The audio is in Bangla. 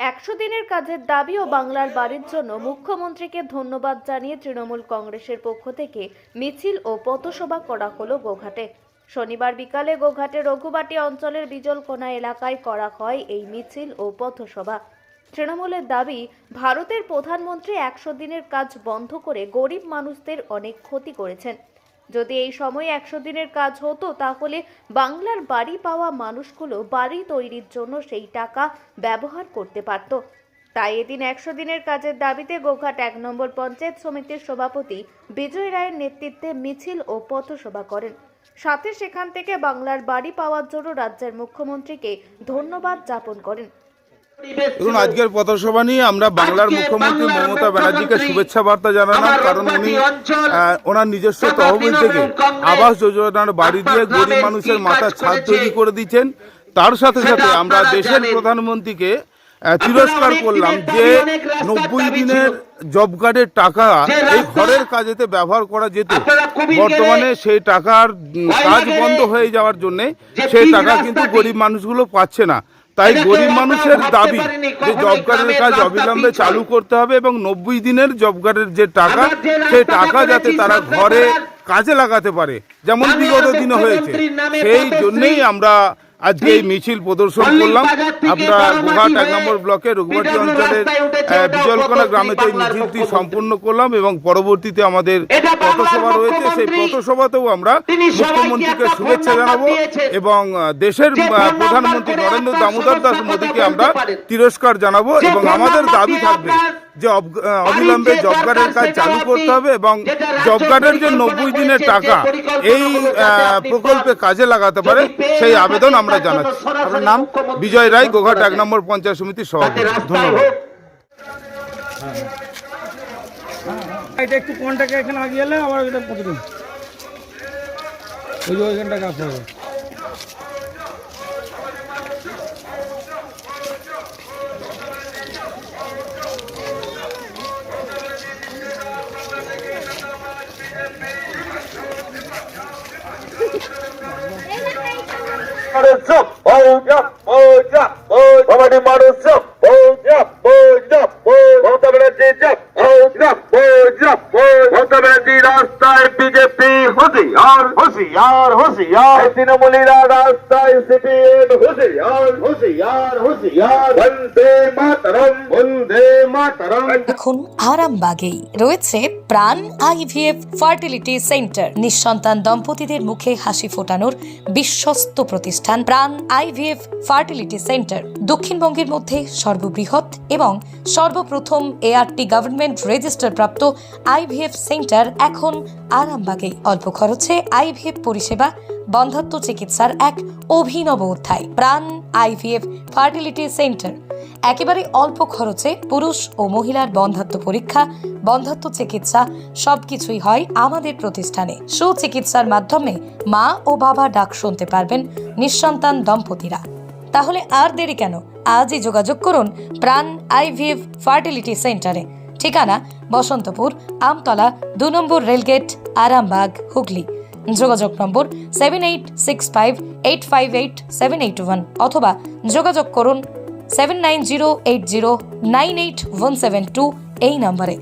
একশো দিনের কাজের দাবি ও বাংলার বাড়ির জন্য মুখ্যমন্ত্রীকে ধন্যবাদ জানিয়ে তৃণমূল কংগ্রেসের পক্ষ থেকে মিছিল ও পথসভা করা হলো গোঘাটে। শনিবার বিকালে গোঘাটের রঘুবাটি অঞ্চলের বিজলকোনা এলাকায় করা হয় এই মিছিল ও পথসভা। তৃণমূলের দাবি, ভারতের প্রধানমন্ত্রী 100 দিনের কাজ বন্ধ করে গরিব মানুষদের অনেক ক্ষতি করেছেন। যদি এই সময় 100 দিনের কাজ হতো তাহলে বাংলার বাড়ি পাওয়া মানুষগুলো বাড়ি তৈরির জন্য সেই টাকা ব্যবহার করতে পারত। তাই এদিন 100 দিনের কাজের দাবিতে গোঘাট 1 নম্বর পঞ্চায়েত সমিতির সভাপতি বিজয় রায়ের নেতৃত্বে মিছিল ও পথসভা করেন। সাথে সেখান থেকে বাংলার বাড়ি পাওয়ার জন্য রাজ্যের মুখ্যমন্ত্রীকে ধন্যবাদ জ্ঞাপন করেন। দেখুন, আজকের পথসভা নিয়ে আমরা বাংলার মুখ্যমন্ত্রী মমতা ব্যানার্জিকে শুভেচ্ছা বার্তা জানালাম, কারণ উনি ওনার নিজস্ব তহবিল থেকে আবাস যোজনার বাড়ি দিয়ে গরিব মানুষের মাথার ছাদ তৈরি করে দিচ্ছেন। তার সাথে সাথে আমরা দেশের প্রধানমন্ত্রীকে তিরস্কার করলাম যে 90 দিনের জব কার্ডের টাকা এই ঘরের কাজেতে ব্যবহার করা যেত। বর্তমানে সেই টাকার কাজ বন্ধ হয়ে যাওয়ার জন্য সেই টাকা কিন্তু গরিব মানুষগুলো পাচ্ছে না। তাই গরিব মানুষের দাবি যে জব কার্ডের কাজ অবিলম্বে চালু করতে হবে এবং 90 দিনের জব কার্ডের যে টাকা, সেই টাকা যাতে তারা ঘরে কাজে লাগাতে পারে, যেমন বিগত দিনে হয়েছে। সেই জন্যই আমরা আজকে এই মিছিল প্রদর্শন করলাম। আমরা গোঘাট 1 নম্বর ব্লকের রঘুবাটি অঞ্চলের বিজলকোনা গ্রামেতে এই মিছিলটি সম্পূর্ণ করলাম এবং পরবর্তীতে আমাদের পথসভা রয়েছে। সেই পথসভাতেও আমরা মুখ্যমন্ত্রীকে শুভেচ্ছা জানাবো এবং দেশের প্রধানমন্ত্রী নরেন্দ্র দামোদর দাস মোদীকে আমরা তিরস্কার জানাবো এবং আমাদের দাবি থাকবে যে অবিলম্বে জব কার্ডের কাজ চালু করতে হবে এবং জব কার্ডের যে 90 দিনের টাকা এই প্রকল্পে কাজে লাগাতে পারে সেই আবেদন আমরা জানাচ্ছি। আপনার নাম? বিজয় রায়, গোঘাট 1 নম্বর পঞ্চায়েত সমিতির সভাপতি। ধন্যবাদ। এটা একটু কোনটাকে এখানে আগিয়ে এলে আবার এটা কতদিন ওই যে ওইখানটা কাজ হবে। রাস্তায় বিজেপি হুঁশিয়ার হুঁশিয়ার হুঁশিয়ার, তৃণমূলীরা রাস্তায় সিপিএম হুঁশিয়ার হুঁশিয়ার হুঁশিয়ার, বন্দে মাতরম বন্দে মাতরম। এখন আরামবাগেই রয়েছে প্রাণ আইভিএফ ফার্টিলিটি সেন্টার। নিঃসন্তান দম্পতিদের মুখে হাসি ফোটানোর বিশ্বস্ত প্রতিষ্ঠান প্রাণ আইভিএফ ফার্টিলিটি সেন্টার দক্ষিণবঙ্গের মধ্যে সর্ববৃহৎ এবং সর্বপ্রথম এআরটি গভর্নমেন্ট রেজিস্টার প্রাপ্ত আইভিএফ সেন্টার এখন আরামবাগে। অল্প খরচে আইভিএফ পরিষেবা, বন্ধাত্ম চিকিৎসার এক অভিনব অধ্যায়। প্রাণ আইভিএফ ফার্টিলিটি সেন্টার একেবারে অল্প খরচে পুরুষ ও মহিলার বন্ধাত্ম পরীক্ষা, বন্ধাত্ম চিকিৎসা সবকিছুই হয় আমাদের প্রতিষ্ঠানে। সুচিকিৎসার মাধ্যমে মা ও বাবা ডাক শুনতে পারবেন নিঃসন্তান দম্পতিরা। তাহলে আর দেরি কেন? আজই যোগাযোগ করুন প্রাণ আইভিএফ ফার্টিলিটি সেন্টারে। ঠিকানা বসন্তপুর, আমতলা, 2 নম্বর রেলগেট, আরামবাগ, হুগলি। যোগাযোগ নম্বর 7865858781 অথবা যোগাযোগ করুন 7908098172 এই নম্বরে।